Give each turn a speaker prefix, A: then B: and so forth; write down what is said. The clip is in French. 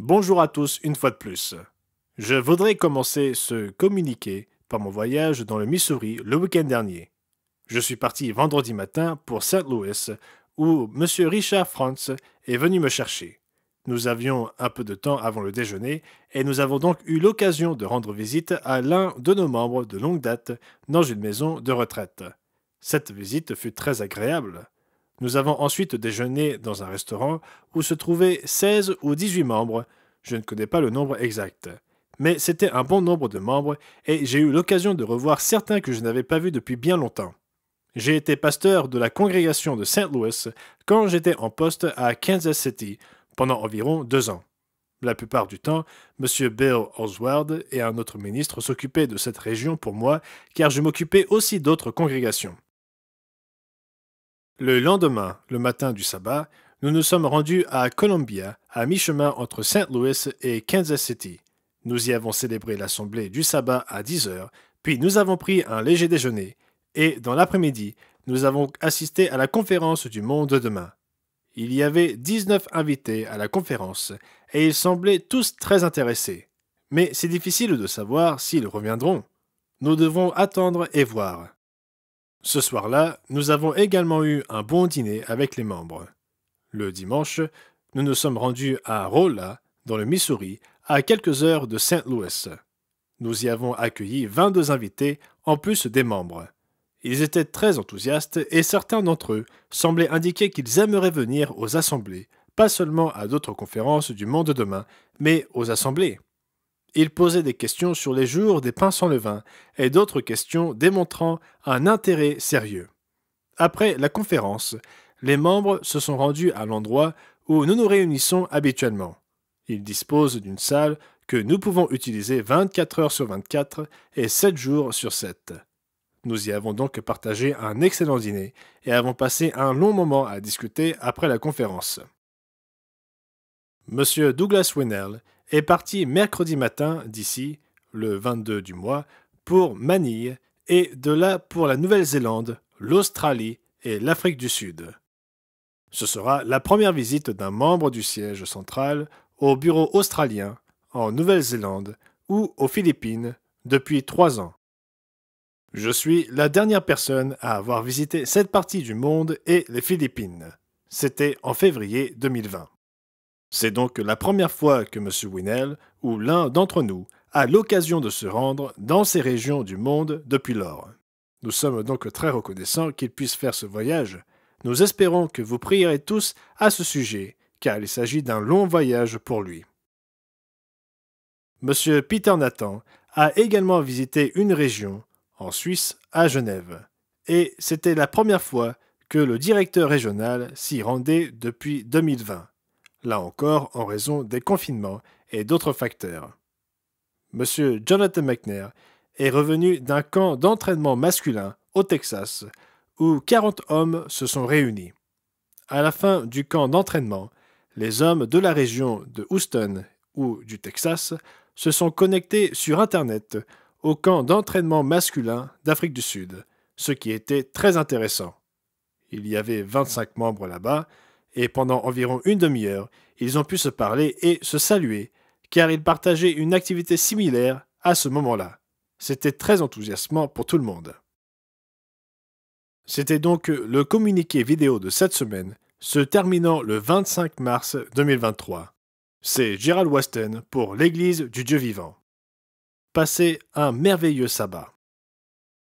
A: Bonjour à tous une fois de plus. Je voudrais commencer ce communiqué par mon voyage dans le Missouri le week-end dernier. Je suis parti vendredi matin pour Saint Louis où M. Richard Franz est venu me chercher. Nous avions un peu de temps avant le déjeuner et nous avons donc eu l'occasion de rendre visite à l'un de nos membres de longue date dans une maison de retraite. Cette visite fut très agréable. Nous avons ensuite déjeuné dans un restaurant où se trouvaient 16 ou 18 membres. Je ne connais pas le nombre exact. Mais c'était un bon nombre de membres et j'ai eu l'occasion de revoir certains que je n'avais pas vus depuis bien longtemps. J'ai été pasteur de la congrégation de Saint Louis quand j'étais en poste à Kansas City pendant environ 2 ans. La plupart du temps, M. Bill Oswald et un autre ministre s'occupaient de cette région pour moi car je m'occupais aussi d'autres congrégations. Le lendemain, le matin du sabbat, nous nous sommes rendus à Columbia, à mi-chemin entre Saint Louis et Kansas City. Nous y avons célébré l'assemblée du sabbat à 10 heures, puis nous avons pris un léger déjeuner, et dans l'après-midi, nous avons assisté à la conférence du monde de demain. Il y avait 19 invités à la conférence, et ils semblaient tous très intéressés. Mais c'est difficile de savoir s'ils reviendront. Nous devons attendre et voir. Ce soir-là, nous avons également eu un bon dîner avec les membres. Le dimanche, nous nous sommes rendus à Rolla, dans le Missouri, à quelques heures de Saint Louis. Nous y avons accueilli 22 invités, en plus des membres. Ils étaient très enthousiastes et certains d'entre eux semblaient indiquer qu'ils aimeraient venir aux assemblées, pas seulement à d'autres conférences du monde de demain, mais aux assemblées. Ils posaient des questions sur les jours des pains sans levain et d'autres questions démontrant un intérêt sérieux. Après la conférence, les membres se sont rendus à l'endroit où nous nous réunissons habituellement. Ils disposent d'une salle que nous pouvons utiliser 24 heures sur 24 et 7 jours sur 7. Nous y avons donc partagé un excellent dîner et avons passé un long moment à discuter après la conférence. Monsieur Douglas Winnell est parti mercredi matin d'ici, le 22 du mois, pour Manille et de là pour la Nouvelle-Zélande, l'Australie et l'Afrique du Sud. Ce sera la première visite d'un membre du siège central au bureau australien, en Nouvelle-Zélande ou aux Philippines depuis 3 ans. Je suis la dernière personne à avoir visité cette partie du monde et les Philippines. C'était en février 2020. C'est donc la première fois que M. Winnell, ou l'un d'entre nous, a l'occasion de se rendre dans ces régions du monde depuis lors. Nous sommes donc très reconnaissants qu'il puisse faire ce voyage. Nous espérons que vous prierez tous à ce sujet, car il s'agit d'un long voyage pour lui. M. Peter Nathan a également visité une région, en Suisse, à Genève. Et c'était la première fois que le directeur régional s'y rendait depuis 2020. Là encore en raison des confinements et d'autres facteurs. M. Jonathan McNair est revenu d'un camp d'entraînement masculin au Texas où 40 hommes se sont réunis. À la fin du camp d'entraînement, les hommes de la région de Houston ou du Texas se sont connectés sur Internet au camp d'entraînement masculin d'Afrique du Sud, ce qui était très intéressant. Il y avait 25 membres là-bas, et pendant environ une demi-heure, ils ont pu se parler et se saluer, car ils partageaient une activité similaire à ce moment-là. C'était très enthousiasmant pour tout le monde. C'était donc le communiqué vidéo de cette semaine, se terminant le 25 mars 2023. C'est Gerald Weston pour l'Église du Dieu vivant. Passez un merveilleux sabbat.